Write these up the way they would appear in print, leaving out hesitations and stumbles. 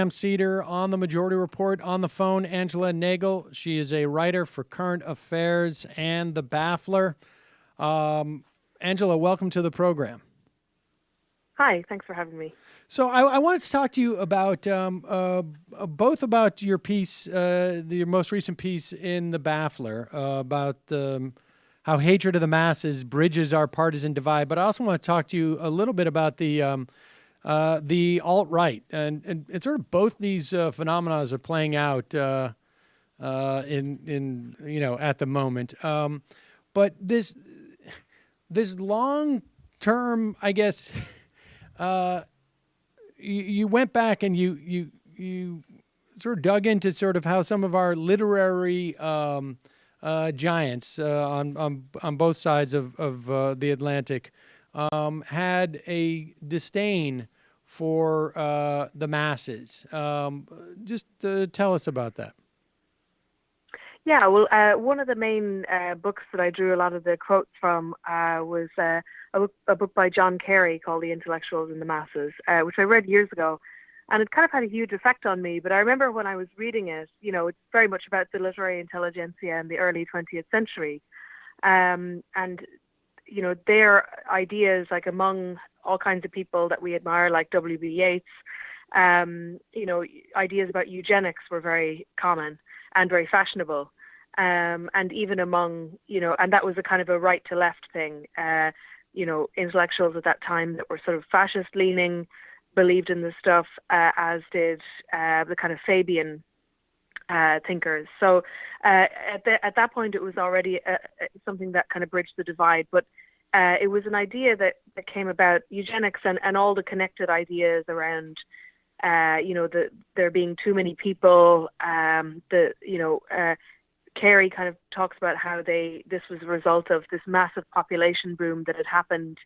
program, Seder, on the Majority Report. On the phone, Angela Nagle. She is a writer for Current Affairs and The Baffler. Angela, welcome to the program. Hi, thanks for having me. So I wanted to talk to you about both about your piece, your most recent piece in The Baffler, about how hatred of the masses bridges our partisan divide. But I also want to talk to you a little bit about the alt-right, and sort of both these phenomena are playing out in at the moment. But this long term, I guess, you went back and you sort of dug into sort of how some of our literary giants on both sides of the Atlantic had a disdain for the masses. Just tell us about that. Yeah, well, one of the main books that I drew a lot of the quotes from was a book by John Carey called The Intellectuals and the Masses, which I read years ago. And it kind of had a huge effect on me. But I remember when I was reading it, it's very much about the literary intelligentsia in the early 20th century. And their ideas, like among all kinds of people that we admire, like W.B. Yeats, ideas about eugenics were very common and very fashionable. And even among, and that was a kind of a right to left thing, intellectuals at that time that were sort of fascist leaning, believed in this stuff, as did the kind of Fabian thinkers. So at that point, it was already something that kind of bridged the divide. But it was an idea that came about eugenics and all the connected ideas around, there being too many people. Carey kind of talks about how this was a result of this massive population boom that had happened,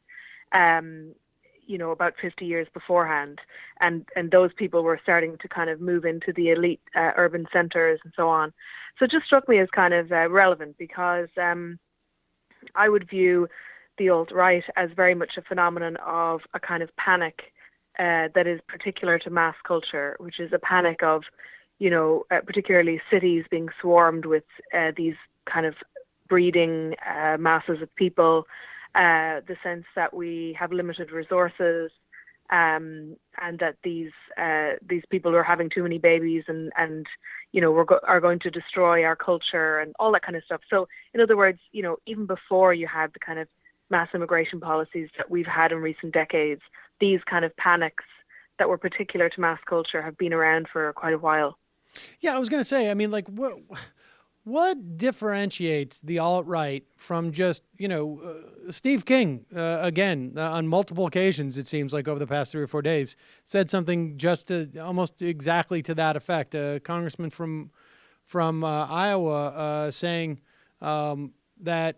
about 50 years beforehand. And those people were starting to kind of move into the elite urban centers and so on. So it just struck me as kind of relevant because I would view the alt-right as very much a phenomenon of a kind of panic that is particular to mass culture, which is a panic of, particularly cities being swarmed with these kind of breeding masses of people, the sense that we have limited resources, and that these people are having too many babies and are going to destroy our culture and all that kind of stuff. So, in other words, even before you had the kind of mass immigration policies that we've had in recent decades, these kind of panics that were particular to mass culture have been around for quite a while. Yeah, I was going to say, I mean, like, what differentiates the alt-right from just, Steve King, again, on multiple occasions, it seems like over the past 3 or 4 days, said something just almost exactly to that effect. A congressman from Iowa saying that,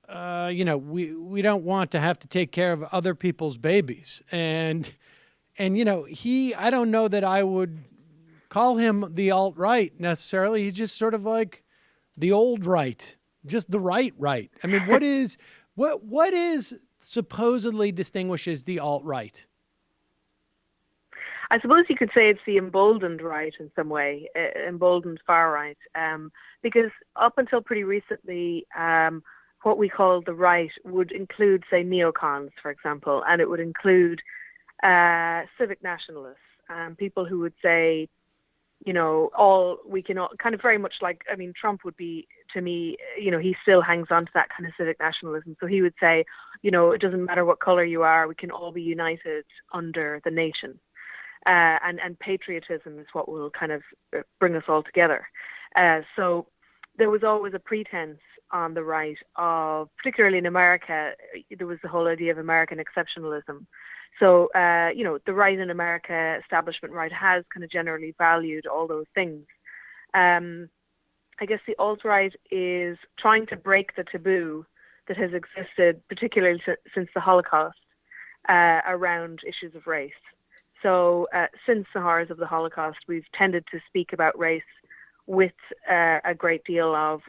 we don't want to have to take care of other people's babies. And I don't know that I would call him the alt-right necessarily. He's just sort of like the old right, just the right. I mean, what is supposedly distinguishes the alt-right? I suppose you could say it's the emboldened right in some way, emboldened far right, because up until pretty recently, what we call the right would include, say, neocons, for example, and it would include civic nationalists, people who would say, kind of very much like, I mean, Trump would be, to me, he still hangs on to that kind of civic nationalism. So he would say, it doesn't matter what color you are, we can all be united under the nation. And patriotism is what will kind of bring us all together. So there was always a pretense on the right of, particularly in America, there was the whole idea of American exceptionalism. So, the right in America, establishment right, has kind of generally valued all those things. I guess the alt-right is trying to break the taboo that has existed, particularly since the Holocaust, around issues of race. So, since the horrors of the Holocaust, we've tended to speak about race with a great deal of,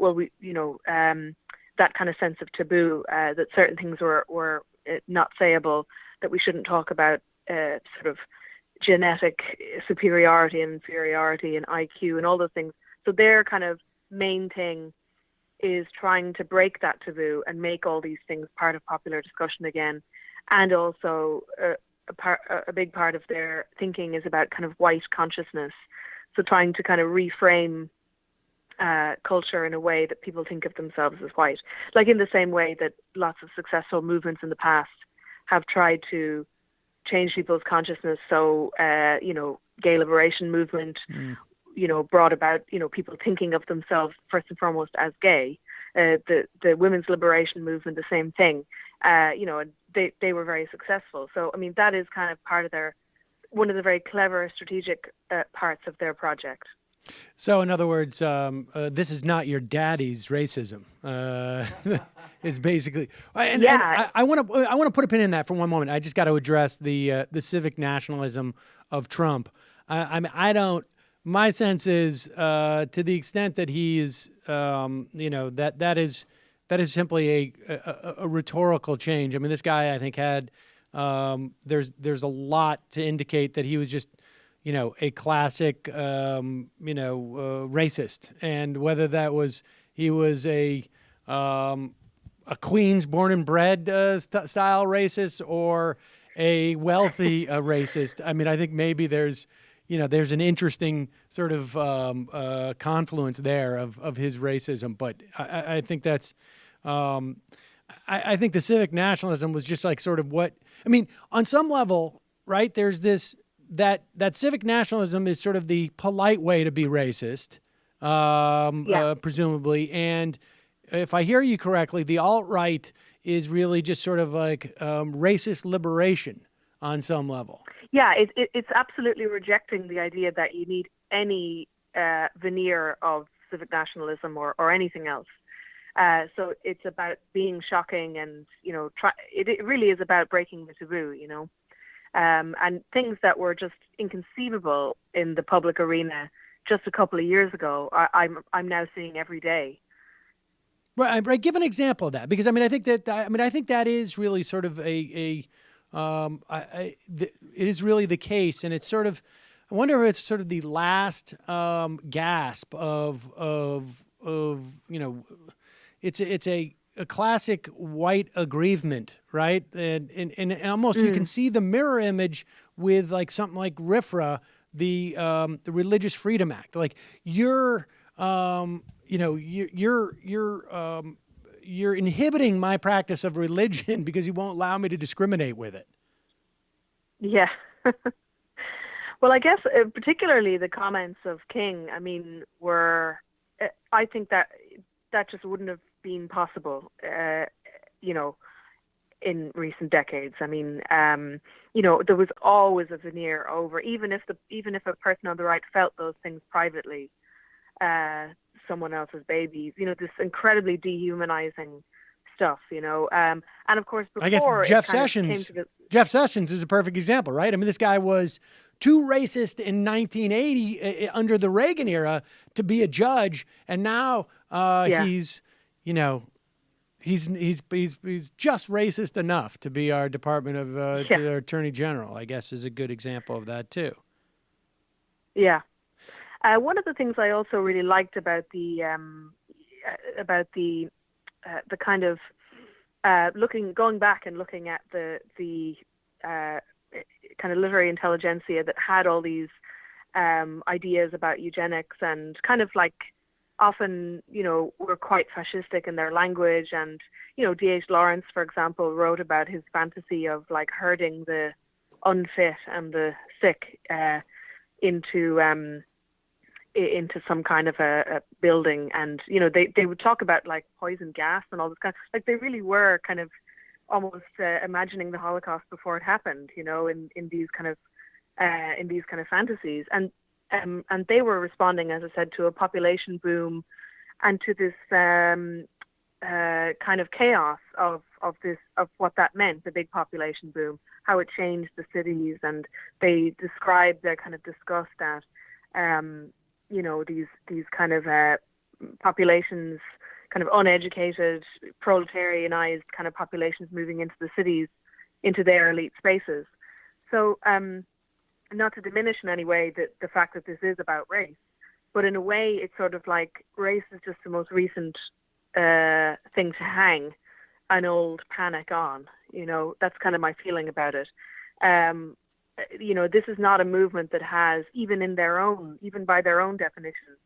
that kind of sense of taboo, that certain things were not sayable, that we shouldn't talk about sort of genetic superiority and inferiority and IQ and all those things. So their kind of main thing is trying to break that taboo and make all these things part of popular discussion again. And also a big part of their thinking is about kind of white consciousness. So trying to kind of reframe culture in a way that people think of themselves as white. Like in the same way that lots of successful movements in the past have tried to change people's consciousness. So, gay liberation movement, brought about, people thinking of themselves first and foremost as gay. The women's liberation movement, the same thing. They were very successful. So, I mean, that is kind of part of one of the very clever strategic parts of their project. So, in other words, this is not your daddy's racism. It's basically, and I want to put a pin in that for one moment. I just got to address the civic nationalism of Trump. My sense is, to the extent that he is, that is simply a rhetorical change. I mean, this guy, I think, had there's a lot to indicate that he was just, a classic, racist, and whether that was he was a Queens born and bred style racist or a wealthy racist. I mean, I think maybe there's an interesting sort of confluence there of his racism, but I think that's I think the civic nationalism was just like sort of on some level, right? There's this that civic nationalism is sort of the polite way to be racist, presumably. And if I hear you correctly, the alt-right is really just sort of like racist liberation on some level. Yeah, it's absolutely rejecting the idea that you need any veneer of civic nationalism or anything else. So it's about being shocking and, it really is about breaking the taboo, and things that were just inconceivable in the public arena just a couple of years ago, I'm now seeing every day. Right. Give an example of that, because I think that is really sort of it is really the case, and it's sort of, I wonder if it's sort of the last gasp of it's a classic white aggrievement, right? And almost you can see the mirror image with like something like RFRA, the Religious Freedom Act. Like you're inhibiting my practice of religion because you won't allow me to discriminate with it. Yeah. Well, I guess particularly the comments of King, I think that just wouldn't have been possible, in recent decades. There was always a veneer over, even if a person on the right felt those things privately, someone else's babies, this incredibly dehumanizing stuff, and of course, before I guess Jeff Sessions is a perfect example, right? I mean, this guy was too racist in 1980 under the Reagan era to be a judge, and now he's just racist enough to be our Department of to our Attorney General. I guess is a good example of that too. Yeah. One of the things I also really liked about the kind of going back and looking at the kind of literary intelligentsia that had all these ideas about eugenics and kind of like often, were quite fascistic in their language. And, D.H. Lawrence, for example, wrote about his fantasy of like herding the unfit and the sick into some kind of a building. And, they would talk about like poison gas and all this kind of, like they really were kind of almost imagining the Holocaust before it happened, in these kind of fantasies. And they were responding, as I said, to a population boom and to this kind of chaos of what that meant, the big population boom, how it changed the cities. And they described their kind of disgust at, these kind of populations, kind of uneducated, proletarianized kind of populations moving into the cities, into their elite spaces. So, not to diminish in any way the fact that this is about race, but in a way, it's sort of like race is just the most recent thing to hang an old panic on. That's kind of my feeling about it. This is not a movement that has, even by their own definition,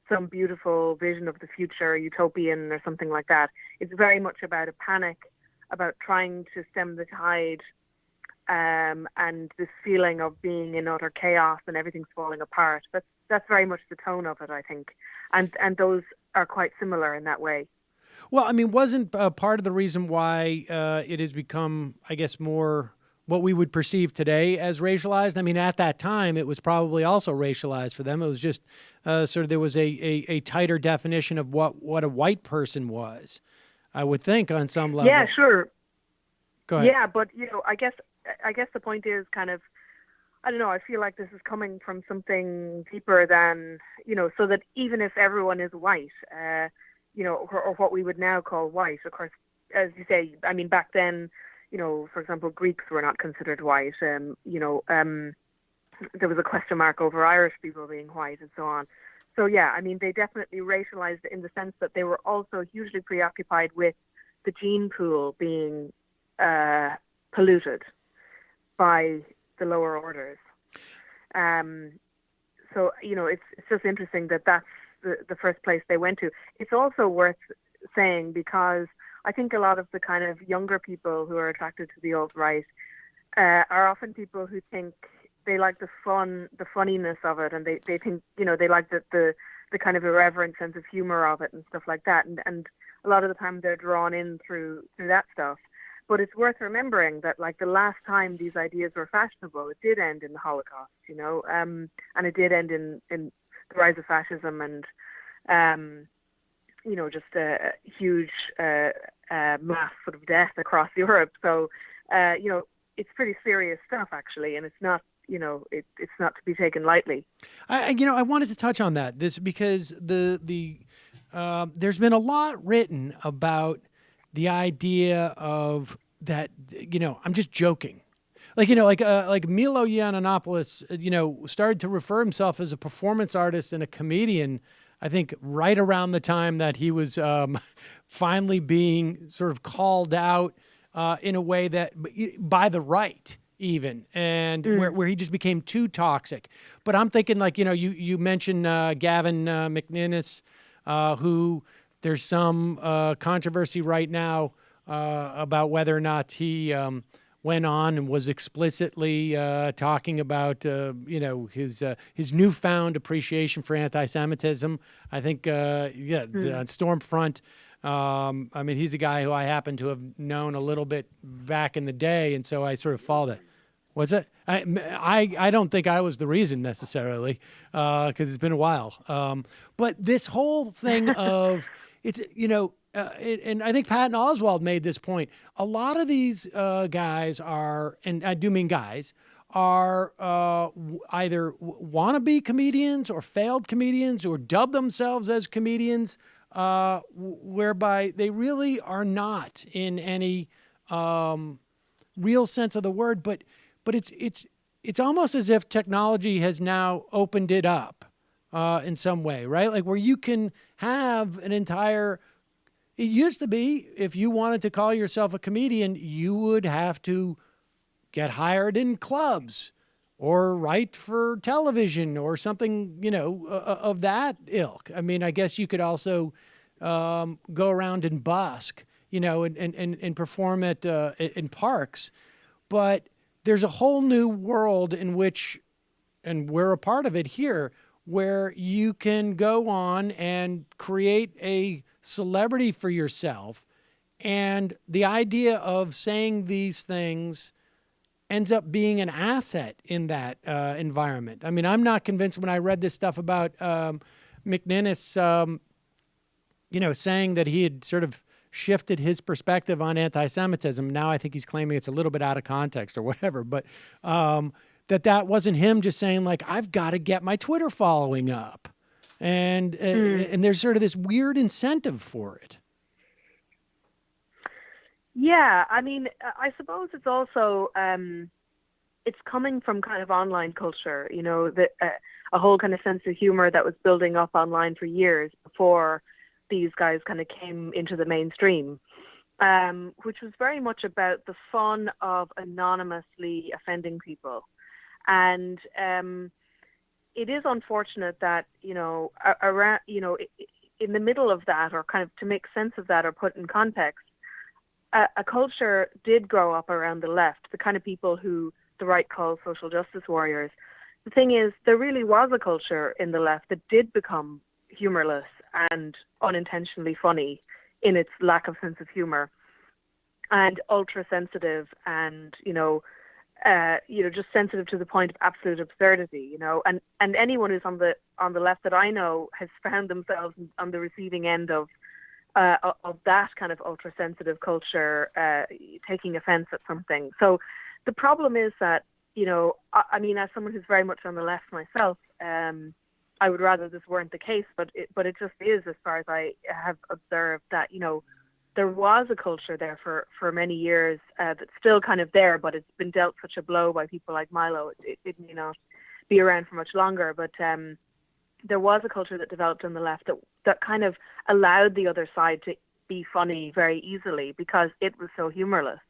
some beautiful vision of the future, utopian or something like that. It's very much about a panic, about trying to stem the tide, and this feeling of being in utter chaos and everything's falling apart. That's very much the tone of it, I think. And those are quite similar in that way. Well, I mean, wasn't part of the reason why it has become, I guess, more what we would perceive today as racialized? I mean, at that time, it was probably also racialized for them. It was just sort of there was a tighter definition of what a white person was, I would think, on some level. Yeah, sure. Go ahead. Yeah, but, I guess the point is kind of, I don't know, I feel like this is coming from something deeper than, so that even if everyone is white, or what we would now call white, of course, as you say, I mean, back then, for example, Greeks were not considered white. There was a question mark over Irish people being white and so on. So, yeah, I mean, they definitely racialized it in the sense that they were also hugely preoccupied with the gene pool being polluted by the lower orders. So, it's just interesting that that's the first place they went to. It's also worth saying because I think a lot of the kind of younger people who are attracted to the alt-right are often people who think they like the funniness of it, and they think, they like the kind of irreverent sense of humor of it and stuff like that. And a lot of the time they're drawn in through that stuff. But it's worth remembering that, like, the last time these ideas were fashionable, it did end in the Holocaust, and it did end in the rise of fascism and, just a huge mass sort of death across Europe. So, it's pretty serious stuff, actually, and it's not, it's not to be taken lightly. I wanted to touch on that, because there's been a lot written about the idea of that, I'm just joking. Like Milo Yiannopoulos, started to refer himself as a performance artist and a comedian, I think right around the time that he was finally being sort of called out in a way that by the right even, and where he just became too toxic. But I'm thinking, like, you mentioned Gavin McInnes, who there's some controversy right now about whether or not he went on and was explicitly talking about, his newfound appreciation for anti-Semitism. I think, on Stormfront. I mean, he's a guy who I happen to have known a little bit back in the day, and so I sort of followed it. What's that? I don't think I was the reason necessarily, because it's been a while. But this whole thing of it's, and I think Patton Oswalt made this point. A lot of these guys are, and I do mean guys, are either wannabe comedians or failed comedians or dub themselves as comedians, whereby they really are not in any real sense of the word. But it's almost as if technology has now opened it up in some way, right? Like where you can have an entire. It used to be, if you wanted to call yourself a comedian, you would have to get hired in clubs or write for television or something, of that ilk. I mean, I guess you could also go around and busk, and perform at in parks. But there's a whole new world in which, and we're a part of it here, where you can go on and create a celebrity for yourself. And the idea of saying these things ends up being an asset in that environment. I mean, I'm not convinced when I read this stuff about McInnes, saying that he had sort of shifted his perspective on anti-Semitism. Now I think he's claiming it's a little bit out of context or whatever, but that wasn't him just saying, like, I've got to get my Twitter following up. And there's sort of this weird incentive for it. Yeah, I mean, I suppose it's also, it's coming from kind of online culture, a whole kind of sense of humor that was building up online for years before these guys kind of came into the mainstream, which was very much about the fun of anonymously offending people. And it is unfortunate that, around, in the middle of that, or kind of to make sense of that or put in context, a culture did grow up around the left, the kind of people who the right calls social justice warriors. The thing is, there really was a culture in the left that did become humorless and unintentionally funny in its lack of sense of humor, and ultra sensitive, and just sensitive to the point of absolute absurdity. And anyone who's on the left that I know has found themselves on the receiving end of that kind of ultra sensitive culture, taking offense at something. So the problem is that, I mean, as someone who's very much on the left myself, I would rather this weren't the case, but it just is, as far as I have observed, that, there was a culture there for many years that's still kind of there, but it's been dealt such a blow by people like Milo. It may not be around for much longer, but there was a culture that developed on the left that kind of allowed the other side to be funny very easily because it was so humorless.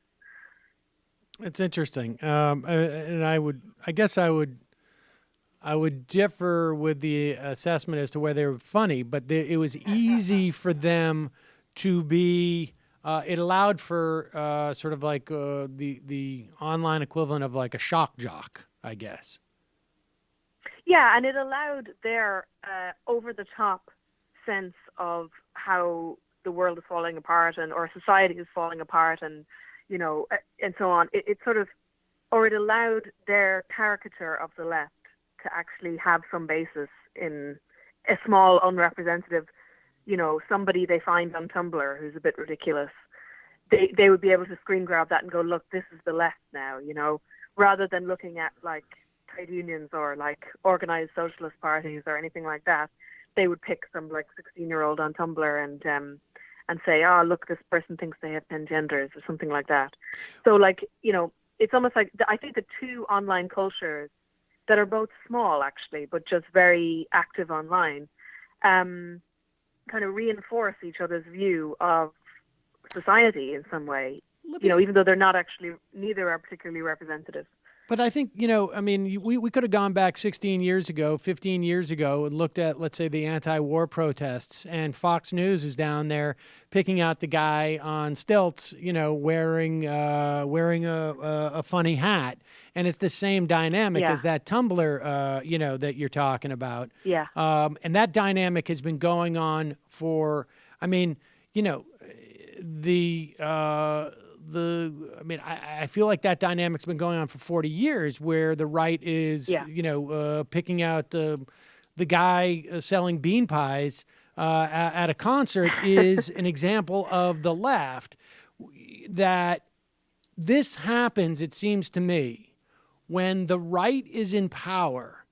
It's interesting, and I guess I would differ with the assessment as to whether they were funny, but it was easy for them to be. It allowed for sort of like the online equivalent of like a shock jock, I guess. Yeah, and it allowed their over-the-top sense of how the world is falling apart or society is falling apart, and and so on. It sort of, or it allowed their caricature of the left to actually have some basis in a small, unrepresentative, somebody they find on Tumblr who's a bit ridiculous. They would be able to screen grab that and go, look, this is the left now, rather than looking at like trade unions or like organized socialist parties or anything like that. They would pick some like 16-year-old on Tumblr and say, oh, look, this person thinks they have 10 genders or something like that. So like, it's almost like, I think the two online cultures that are both small actually, but just very active online, kind of reinforce each other's view of society in some way, even though they're not actually, neither are particularly representative. But I think, I mean, we could have gone back 16 years ago, 15 years ago, and looked at, let's say, the anti-war protests, and Fox News is down there picking out the guy on stilts, wearing a funny hat, and it's the same dynamic as that Tumblr, that you're talking about. Yeah. And that dynamic has been going on for, I mean, I feel like that dynamic's been going on for 40 years, where the right is, picking out the guy selling bean pies at a concert is an example of the left. That this happens, it seems to me, when the right is in power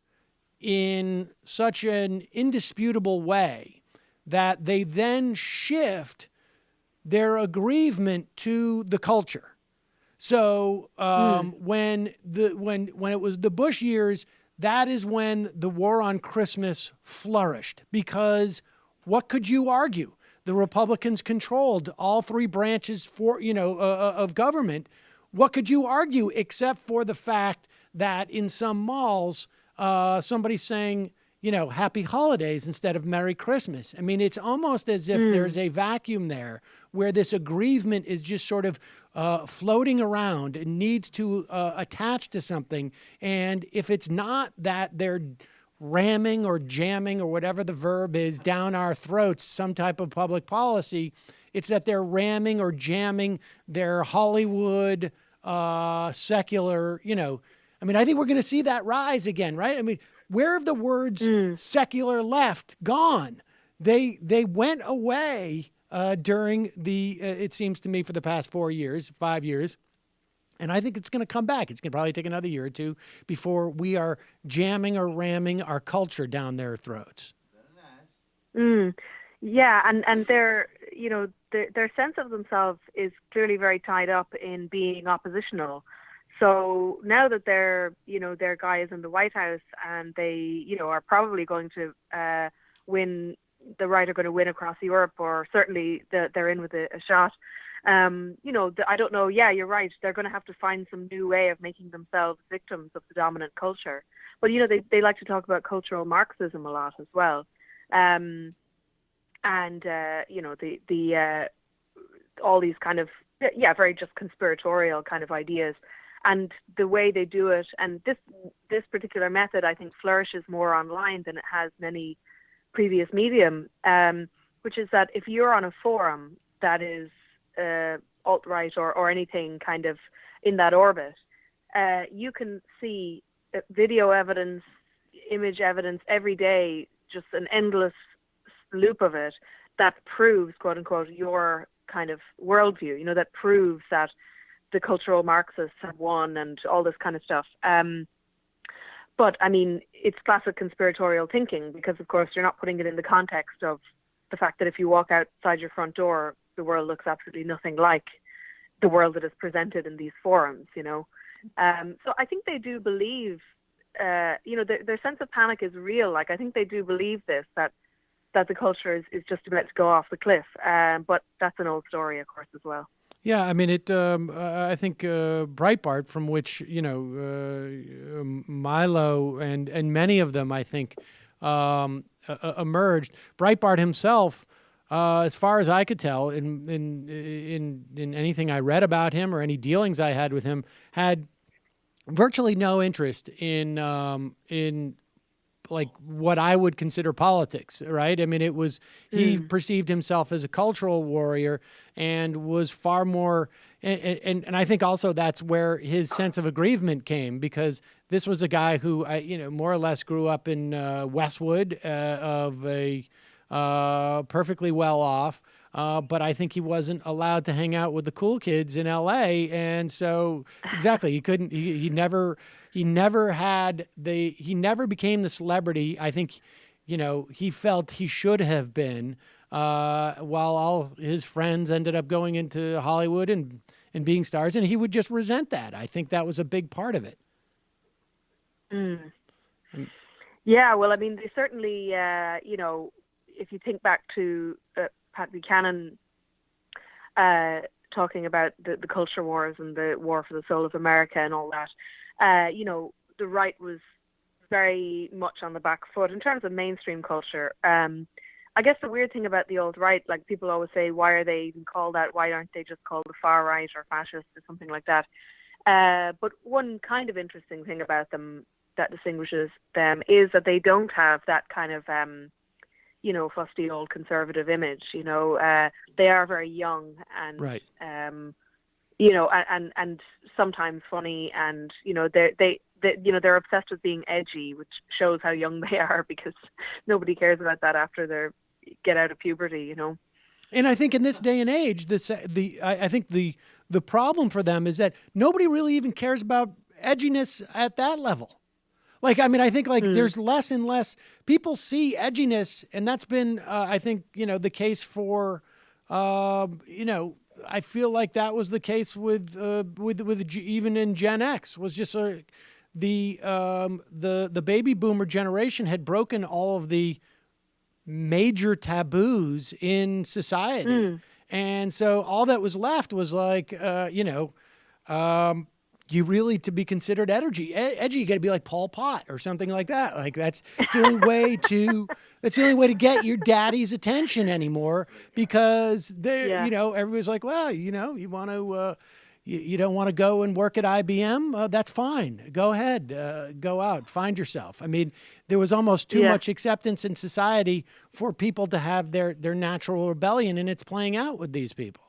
in such an indisputable way that they then shift their aggrievement to the culture. So when it was the Bush years, that is when the war on Christmas flourished, because what could you argue? The Republicans controlled all three branches of government. What could you argue except for the fact that in some malls, somebody's saying, Happy Holidays instead of Merry Christmas. I mean, it's almost as if there's a vacuum there where this aggrievement is just sort of floating around and needs to attach to something. And if it's not that they're ramming or jamming or whatever the verb is down our throats, some type of public policy, it's that they're ramming or jamming their Hollywood, secular, I mean, I think we're going to see that rise again, right? I mean, where have the words secular left gone? They went away during it seems to me, for the past 5 years. And I think it's going to come back. It's going to probably take another year or two before we are jamming or ramming our culture down their throats. Yeah, and their sense of themselves is clearly very tied up in being oppositional. So now that their guy is in the White House, and they, are probably going to win, the right are going to win across Europe, or certainly they're in with a shot. I don't know. Yeah, you're right. They're going to have to find some new way of making themselves victims of the dominant culture. But, they like to talk about cultural Marxism a lot as well. All these kind of, very just conspiratorial kind of ideas. And the way they do it, and this particular method, I think, flourishes more online than it has many previous medium, which is that if you're on a forum that is alt-right or anything kind of in that orbit, you can see video evidence, image evidence every day, just an endless loop of it that proves, quote unquote, your kind of worldview, that proves that the cultural Marxists have won and all this kind of stuff. But I mean, it's classic conspiratorial thinking, because of course you're not putting it in the context of the fact that if you walk outside your front door, the world looks absolutely nothing like the world that is presented in these forums, So I think they do believe, their sense of panic is real. Like, I think they do believe this, that the culture is just about to go off the cliff. But that's an old story, of course, as well. Yeah, I mean, I think Breitbart, from which Milo and many of them, I think, emerged. Breitbart himself, as far as I could tell, in anything I read about him or any dealings I had with him, had virtually no interest in like what I would consider politics, right? I mean, he perceived himself as a cultural warrior and was far more, and I think also that's where his sense of aggrievement came, because this was a guy who, more or less grew up in Westwood, of a perfectly well off, but I think he wasn't allowed to hang out with the cool kids in LA. And so exactly, he never became the celebrity I think, he felt he should have been, while all his friends ended up going into Hollywood and being stars, and he would just resent that. I think that was a big part of it. Yeah, well, I mean, they certainly, if you think back to Pat Buchanan talking about the culture wars and the war for the soul of America and all that, the right was very much on the back foot in terms of mainstream culture. I guess the weird thing about the alt-right, like, people always say, why are they even called that? Why aren't they just called the far right or fascist or something like that? But one kind of interesting thing about them that distinguishes them is that they don't have that kind of, fusty old conservative image. They are very young and, right. And sometimes funny, and they're obsessed with being edgy, which shows how young they are, because nobody cares about that after they get out of puberty. And I think in this day and age, I think the problem for them is that nobody really even cares about edginess at that level. Like, I mean, I think there's less and less people see edginess, and that's been, I think, the case for, I feel like that was the case with even in Gen X, was just the baby boomer generation had broken all of the major taboos in society, and so all that was left was like, you really, to be considered edgy, you got to be like Pol Pot or something like that. Like, that's the only way to get your daddy's attention anymore, because everybody's like, well, you want to, you don't want to go and work at IBM? That's fine. Go ahead, go out, find yourself. I mean, there was almost too much acceptance in society for people to have their natural rebellion, and it's playing out with these people.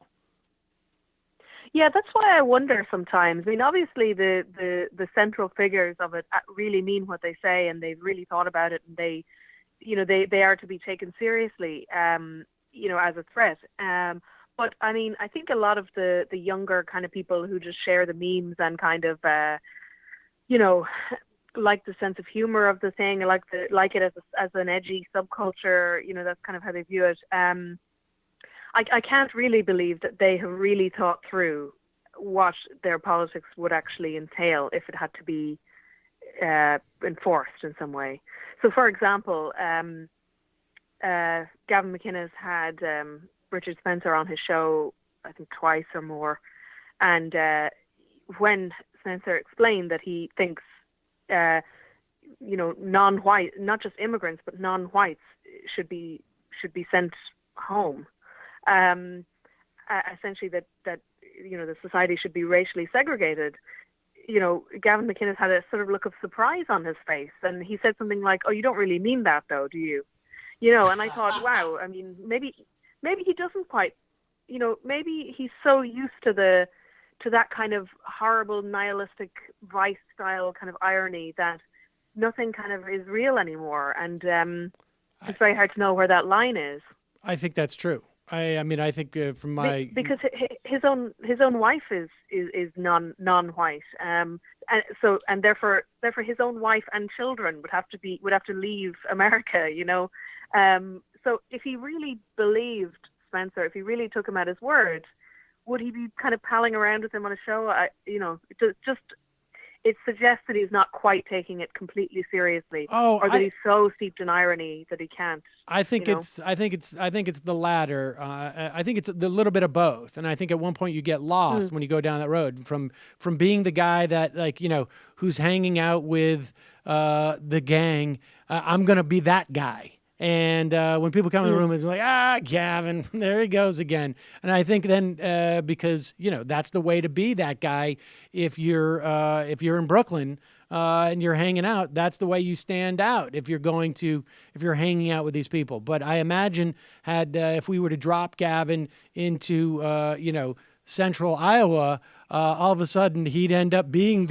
Yeah, that's why I wonder sometimes. I mean, obviously the central figures of it really mean what they say, and they've really thought about it, and they are to be taken seriously, as a threat. But I mean, I think a lot of the younger kind of people who just share the memes and kind of, like the sense of humor of the thing, like it as an edgy subculture, that's kind of how they view it. I can't really believe that they have really thought through what their politics would actually entail if it had to be enforced in some way. So, for example, Gavin McInnes had Richard Spencer on his show, I think twice or more, and when Spencer explained that he thinks, non-white, not just immigrants, but non-whites should be sent home. Essentially, that the society should be racially segregated. Gavin McInnes had a sort of look of surprise on his face, and he said something like, "Oh, you don't really mean that, though, do you?" And I thought, wow, I mean, maybe he doesn't quite, maybe he's so used to that kind of horrible nihilistic vice style kind of irony that nothing kind of is real anymore, and it's very hard to know where that line is. I think that's true. I mean, I think from my because his own wife is non-white, and therefore his own wife and children would have to leave America. So if he really believed Spencer, if he really took him at his word, would he be kind of palling around with him on a show? It suggests that he's not quite taking it completely seriously, or that he's so steeped in irony that he can't. I think it's the latter. I think it's a little bit of both, and I think at one point you get lost when you go down that road from being the guy that who's hanging out with the gang. I'm gonna be that guy. And when people come in the room, it's like, Gavin, there he goes again. And I think then because that's the way to be that guy. If you're in Brooklyn and you're hanging out, that's the way you stand out. If you're hanging out with these people. But I imagine if we were to drop Gavin into central Iowa, all of a sudden he may end up being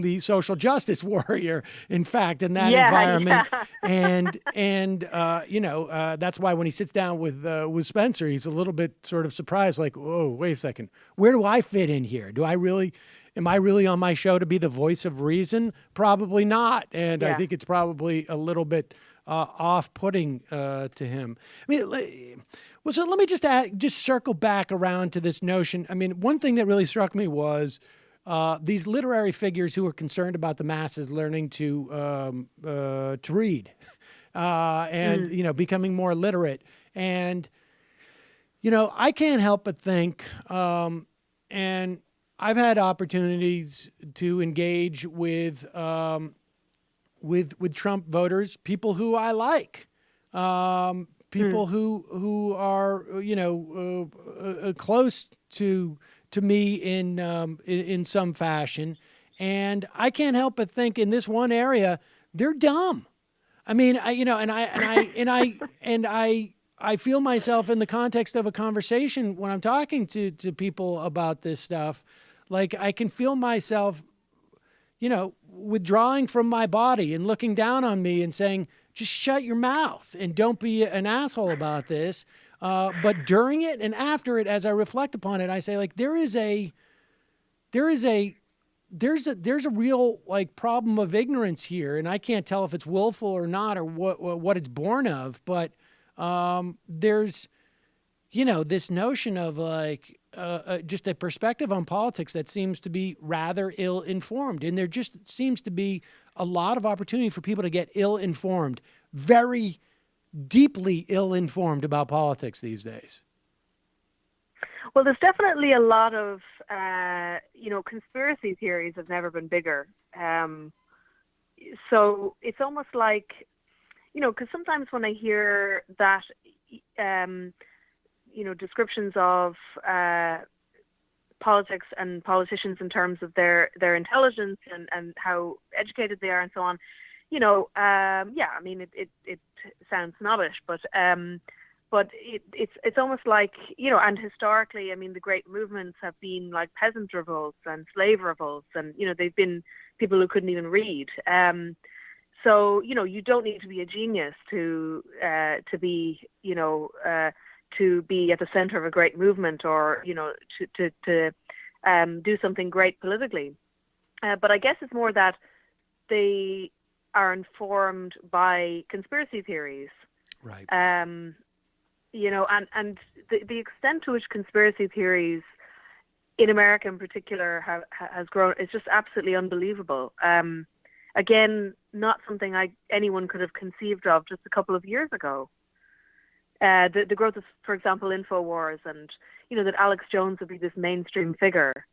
the social justice warrior, in fact, in that environment. Yeah. That's why when he sits down with Spencer, he's a little bit sort of surprised, like, whoa, wait a second, where do I fit in here? Am I really on my show to be the voice of reason? Probably not. And I think it's probably a little bit off-putting to him. I mean, well, so let me just circle back around to this notion. I mean, one thing that really struck me was these literary figures who are concerned about the masses learning to read and becoming more literate. And I can't help but think, and I've had opportunities to engage with Trump voters, people who I like. People who are close to me in some fashion, and I can't help but think in this one area they're dumb. I mean, I feel myself in the context of a conversation when I'm talking to people about this stuff, like I can feel myself, withdrawing from my body and looking down on me and saying, just shut your mouth and don't be an asshole about this. But during it and after it, as I reflect upon it, I say, like, there's a real problem of ignorance here, and I can't tell if it's willful or not, or what it's born of. But there's this notion of just a perspective on politics that seems to be rather ill-informed, and there just seems to be a lot of opportunity for people to get ill-informed, very deeply ill-informed about politics these days. Well, there's definitely a lot of, conspiracy theories have never been bigger. So it's almost like, because sometimes when I hear that, descriptions of politics and politicians in terms of their intelligence and how educated they are and so on, I mean, it sounds snobbish, but it's almost like, and historically, I mean, the great movements have been like peasant revolts and slave revolts, and they've been people who couldn't even read. So you don't need to be a genius to be to be at the center of a great movement, or to do something great politically. But I guess it's more that they are informed by conspiracy theories, right? And the extent to which conspiracy theories in America in particular has grown. It's just absolutely unbelievable. Again, not something anyone could have conceived of just a couple of years ago. The growth of, for example, InfoWars, and that Alex Jones would be this mainstream figure,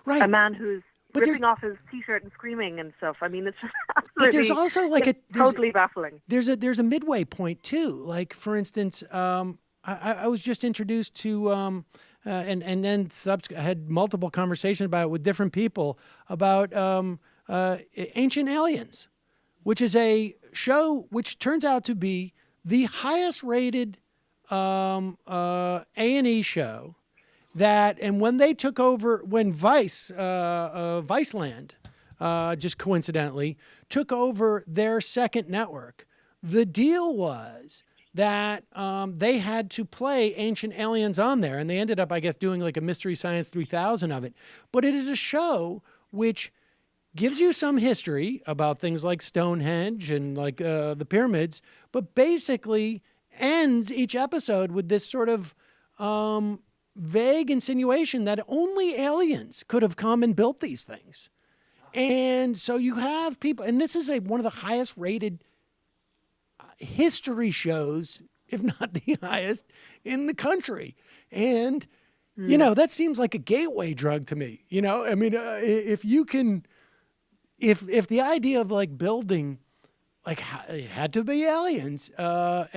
right? A man who's ripping off his T-shirt and screaming and stuff. I mean, it's just absolutely. But there's also totally baffling. There's a midway point too. Like, for instance, I was just introduced to and then had multiple conversations about it with different people about Ancient Aliens, which is a show which turns out to be the highest rated A&E show. And when they took over, when Vigeland, just coincidentally, took over their second network, the deal was that they had to play Ancient Aliens on there, and they ended up, I guess, doing like a Mystery Science 3000 of it. But it is a show which gives you some history about things like Stonehenge and like the pyramids, but basically ends each episode with this sort of vague insinuation that only aliens could have come and built these things. And so you have people, and this is one of the highest rated history shows, if not the highest, in the country. And, that seems like a gateway drug to me. I mean, if you can, if the idea of like building, like it had to be aliens, that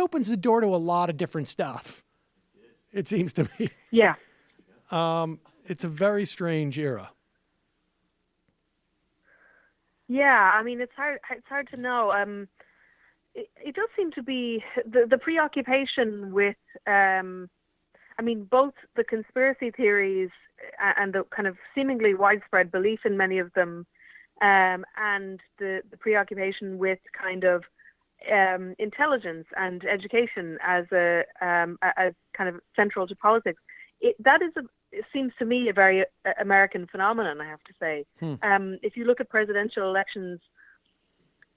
opens the door to a lot of different stuff. It seems to me. Yeah. It's a very strange era. Yeah, I mean, it's hard to know. It does seem to be the preoccupation with, both the conspiracy theories and the kind of seemingly widespread belief in many of them, and the preoccupation with kind of intelligence and education as as kind of central to politics. It seems to me a very American phenomenon, I have to say. If you look at presidential elections,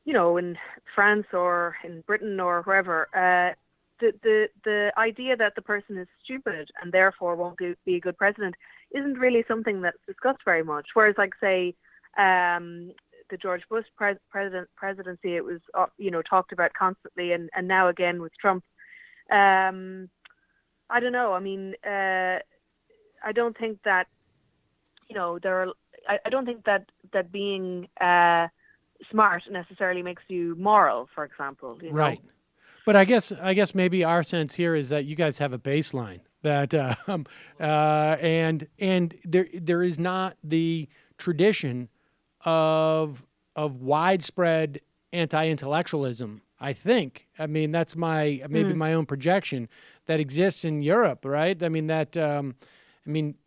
in France or in Britain or wherever, the idea that the person is stupid and therefore won't be a good president isn't really something that's discussed very much. Whereas, like, say, the George Bush presidency, it was talked about constantly, and now again with Trump. I don't know. I mean, I don't think that I don't think that being smart necessarily makes you moral, for example. Right. But I guess maybe our sense here is that you guys have a baseline that and there is not the tradition of widespread anti-intellectualism. I think. I mean, that's maybe my own projection that exists in Europe, right? I mean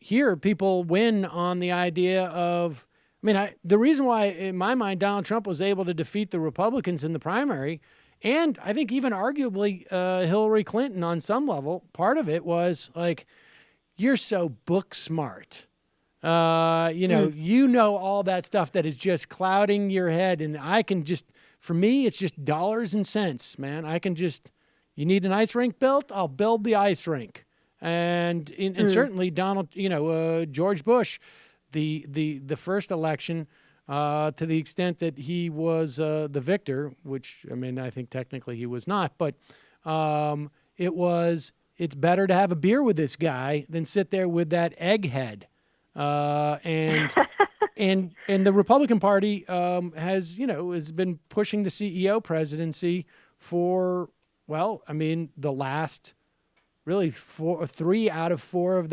here people win on the idea of. The reason why, in my mind, Donald Trump was able to defeat the Republicans in the primary, and I think even arguably Hillary Clinton on some level, part of it was like, you're so book smart. You know all that stuff that is just clouding your head, and I can just, for me, it's just dollars and cents, man. You need an ice rink built? I'll build the ice rink. And certainly George Bush, the first election, to the extent that he was the victor, which I think technically he was not, but it's better to have a beer with this guy than sit there with that egghead. And the Republican Party has been pushing the CEO presidency for the last really 3 out of 4 of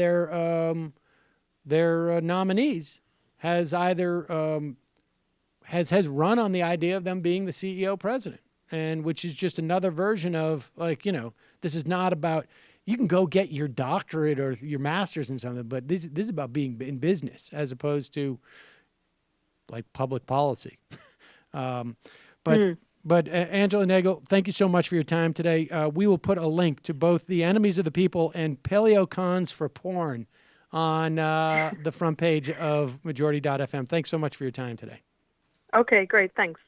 their nominees has either has run on the idea of them being the CEO president, and which is just another version of this is not about, you can go get your doctorate or your master's in something, but this is about being in business as opposed to like public policy. But Angela Nagle, thank you so much for your time today. We will put a link to both The Enemies of the People and Paleocons for Porn on the front page of Majority.fm. Thanks so much for your time today. Okay, great. Thanks.